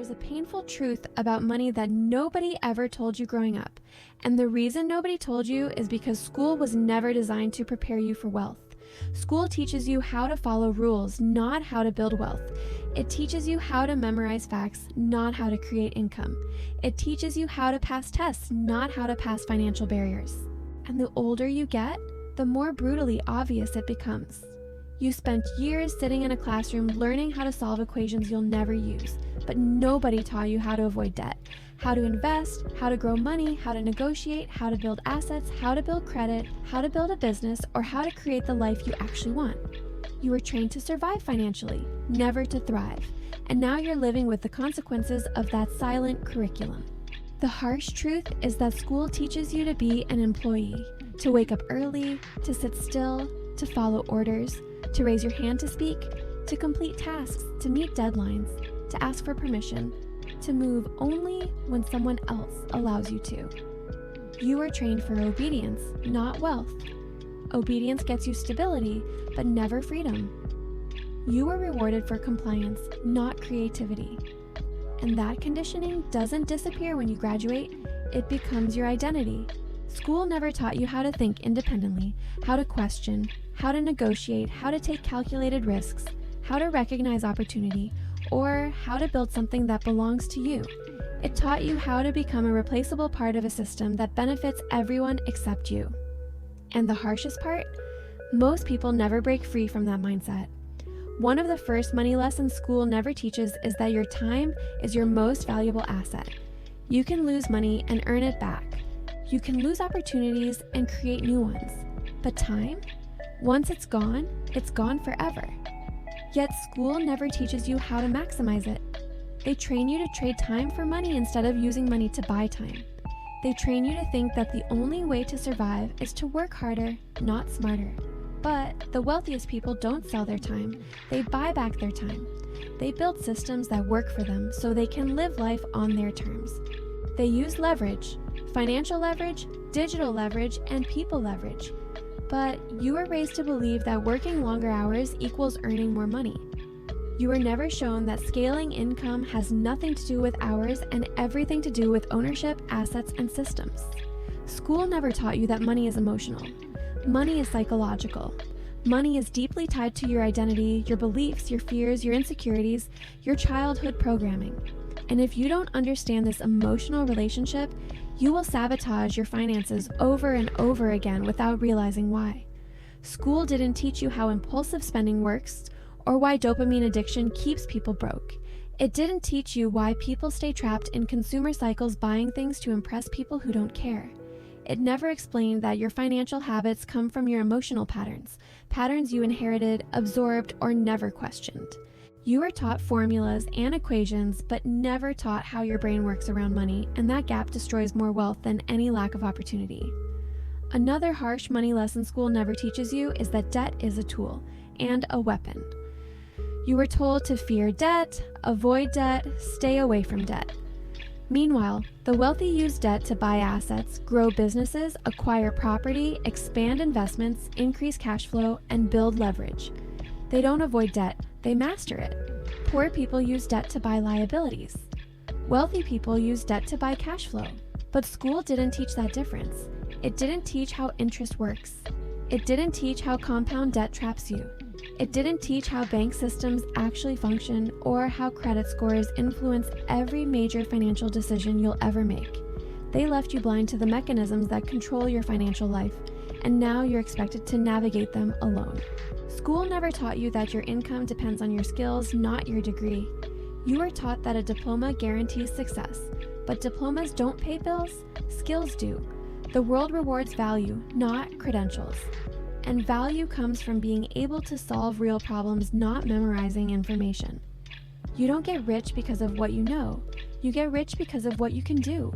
is a painful truth about money that nobody ever told you growing up. And the reason nobody told you is because school was never designed to prepare you for wealth. School teaches you how to follow rules, not how to build wealth. It teaches you how to memorize facts, not how to create income. It teaches you how to pass tests, not how to pass financial barriers. And the older you get, the more brutally obvious it becomes. You spent years sitting in a classroom learning how to solve equations you'll never use, but nobody taught you how to avoid debt, how to invest, how to grow money, how to negotiate, how to build assets, how to build credit, how to build a business, or how to create the life you actually want. You were trained to survive financially, never to thrive, and now you're living with the consequences of that silent curriculum. The harsh truth is that school teaches you to be an employee, to wake up early, to sit still, to follow orders, to raise your hand to speak, to complete tasks, to meet deadlines, to ask for permission, to move only when someone else allows you to. You were trained for obedience, not wealth. Obedience gets you stability, but never freedom. You were rewarded for compliance, not creativity. And that conditioning doesn't disappear when you graduate, it becomes your identity. School never taught you how to think independently, how to question, how to negotiate, how to take calculated risks, how to recognize opportunity, or how to build something that belongs to you. It taught you how to become a replaceable part of a system that benefits everyone except you. And the harshest part? Most people never break free from that mindset. One of the first money lessons school never teaches is that your time is your most valuable asset. You can lose money and earn it back. You can lose opportunities and create new ones. But time? Once it's gone forever. Yet school never teaches you how to maximize it. They train you to trade time for money instead of using money to buy time. They train you to think that the only way to survive is to work harder, not smarter. But the wealthiest people don't sell their time. They buy back their time. They build systems that work for them so they can live life on their terms. They use leverage, financial leverage, digital leverage, and people leverage. But you were raised to believe that working longer hours equals earning more money. You were never shown that scaling income has nothing to do with hours and everything to do with ownership, assets, and systems. School never taught you that money is emotional. Money is psychological. Money is deeply tied to your identity, your beliefs, your fears, your insecurities, your childhood programming. And if you don't understand this emotional relationship, you will sabotage your finances over and over again without realizing why. School didn't teach you how impulsive spending works or why dopamine addiction keeps people broke. It didn't teach you why people stay trapped in consumer cycles buying things to impress people who don't care. It never explained that your financial habits come from your emotional patterns, patterns you inherited, absorbed, or never questioned. You were taught formulas and equations, but never taught how your brain works around money, and that gap destroys more wealth than any lack of opportunity. Another harsh money lesson school never teaches you is that debt is a tool and a weapon. You were told to fear debt, avoid debt, stay away from debt. Meanwhile, the wealthy use debt to buy assets, grow businesses, acquire property, expand investments, increase cash flow, and build leverage. They don't avoid debt, they master it. Poor people use debt to buy liabilities. Wealthy people use debt to buy cash flow. But school didn't teach that difference. It didn't teach how interest works. It didn't teach how compound debt traps you. It didn't teach how bank systems actually function or how credit scores influence every major financial decision you'll ever make. They left you blind to the mechanisms that control your financial life, and now you're expected to navigate them alone. School never taught you that your income depends on your skills, not your degree. You were taught that a diploma guarantees success, but diplomas don't pay bills, skills do. The world rewards value, not credentials. And value comes from being able to solve real problems, not memorizing information. You don't get rich because of what you know. You get rich because of what you can do.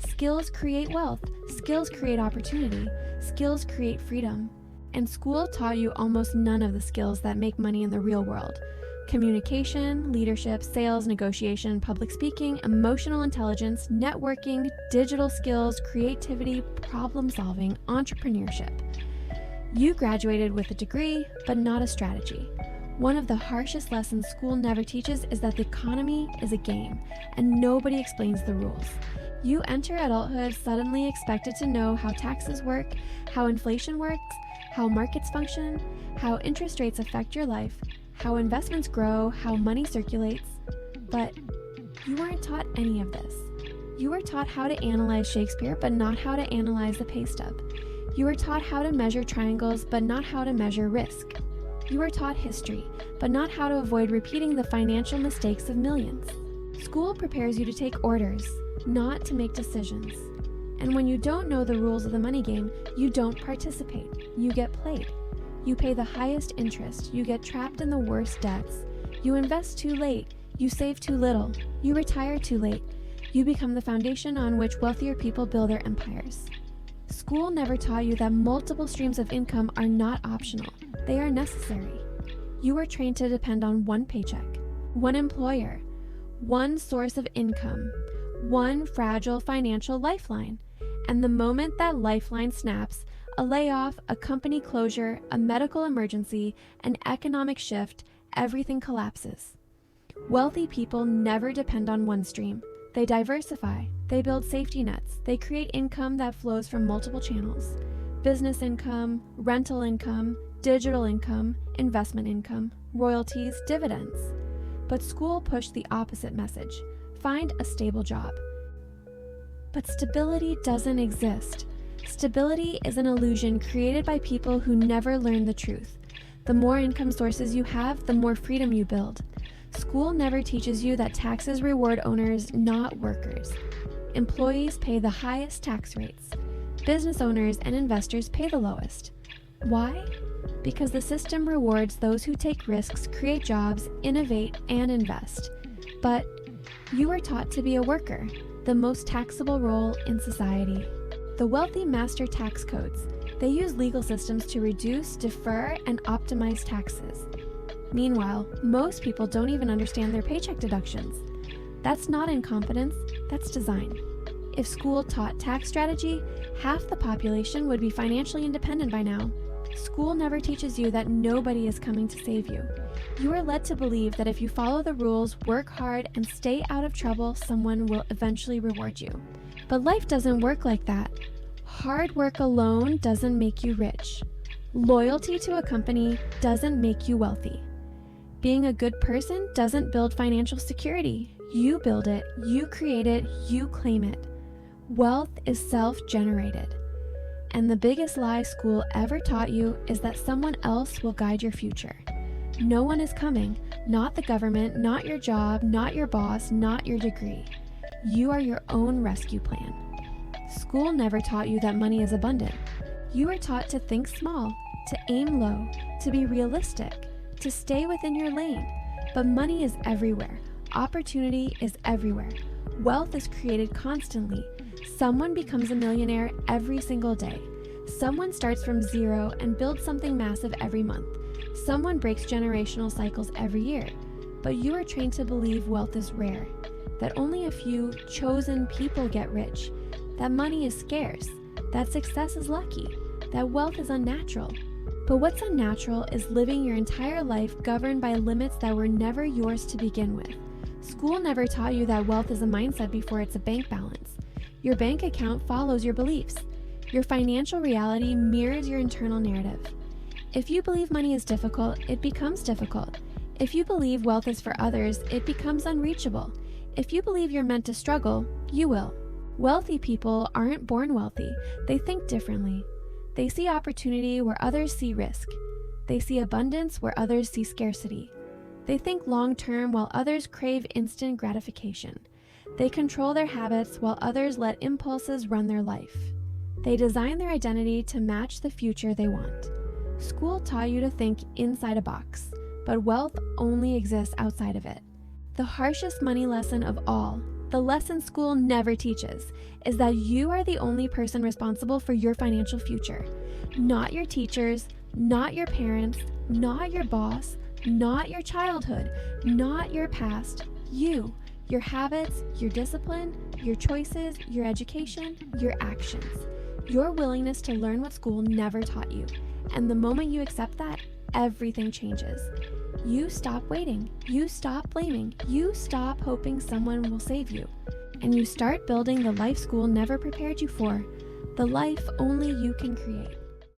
Skills create wealth. Skills create opportunity. Skills create freedom. And school taught you almost none of the skills that make money in the real world. Communication, leadership, sales, negotiation, public speaking, emotional intelligence, networking, digital skills, creativity, problem solving, entrepreneurship. You graduated with a degree, but not a strategy. One of the harshest lessons school never teaches is that the economy is a game, and nobody explains the rules. You enter adulthood suddenly expected to know how taxes work, how inflation works, how markets function, how interest rates affect your life, how investments grow, how money circulates. But you weren't taught any of this. You were taught how to analyze Shakespeare, but not how to analyze the pay stub. You were taught how to measure triangles, but not how to measure risk. You were taught history, but not how to avoid repeating the financial mistakes of millions. School prepares you to take orders, not to make decisions. And when you don't know the rules of the money game, you don't participate. You get played. You pay the highest interest. You get trapped in the worst debts. You invest too late. You save too little. You retire too late. You become the foundation on which wealthier people build their empires. School never taught you that multiple streams of income are not optional. They are necessary. You were trained to depend on one paycheck, one employer, one source of income, one fragile financial lifeline. And the moment that lifeline snaps, a layoff, a company closure, a medical emergency, an economic shift, everything collapses. Wealthy people never depend on one stream. They diversify. They build safety nets. They create income that flows from multiple channels. Business income, rental income, digital income, investment income, royalties, dividends. But school pushed the opposite message. Find a stable job. But stability doesn't exist. Stability is an illusion created by people who never learn the truth. The more income sources you have, the more freedom you build. School never teaches you that taxes reward owners, not workers. Employees pay the highest tax rates. Business owners and investors pay the lowest. Why? Because the system rewards those who take risks, create jobs, innovate, and invest. But you were taught to be a worker, the most taxable role in society. The wealthy master tax codes. They use legal systems to reduce, defer, and optimize taxes. Meanwhile, most people don't even understand their paycheck deductions. That's not incompetence, that's design. If school taught tax strategy, half the population would be financially independent by now. School never teaches you that nobody is coming to save you. You are led to believe that if you follow the rules, work hard, and stay out of trouble, someone will eventually reward you. But life doesn't work like that. Hard work alone doesn't make you rich. Loyalty to a company doesn't make you wealthy. Being a good person doesn't build financial security. You build it, you create it, you claim it. Wealth is self-generated. And the biggest lie school ever taught you is that someone else will guide your future. No one is coming, not the government, not your job, not your boss, not your degree. You are your own rescue plan. School never taught you that money is abundant. You were taught to think small, to aim low, to be realistic, to stay within your lane. But money is everywhere. Opportunity is everywhere. Wealth is created constantly. Someone becomes a millionaire every single day. Someone starts from zero and builds something massive every month. Someone breaks generational cycles every year. But you are trained to believe wealth is rare, that only a few chosen people get rich, that money is scarce, that success is lucky, that wealth is unnatural. But what's unnatural is living your entire life governed by limits that were never yours to begin with. School never taught you that wealth is a mindset before it's a bank balance. Your bank account follows your beliefs. Your financial reality mirrors your internal narrative. If you believe money is difficult, it becomes difficult. If you believe wealth is for others, it becomes unreachable. If you believe you're meant to struggle, you will. Wealthy people aren't born wealthy. They think differently. They see opportunity where others see risk. They see abundance where others see scarcity. They think long-term while others crave instant gratification. They control their habits while others let impulses run their life. They design their identity to match the future they want. School taught you to think inside a box, but wealth only exists outside of it. The harshest money lesson of all, the lesson school never teaches, is that you are the only person responsible for your financial future. Not your teachers, not your parents, not your boss, not your childhood, not your past. You, your habits, your discipline, your choices, your education, your actions. Your willingness to learn what school never taught you. And the moment you accept that, everything changes. You stop waiting. You stop blaming. You stop hoping someone will save you. And you start building the life school never prepared you for, the life only you can create.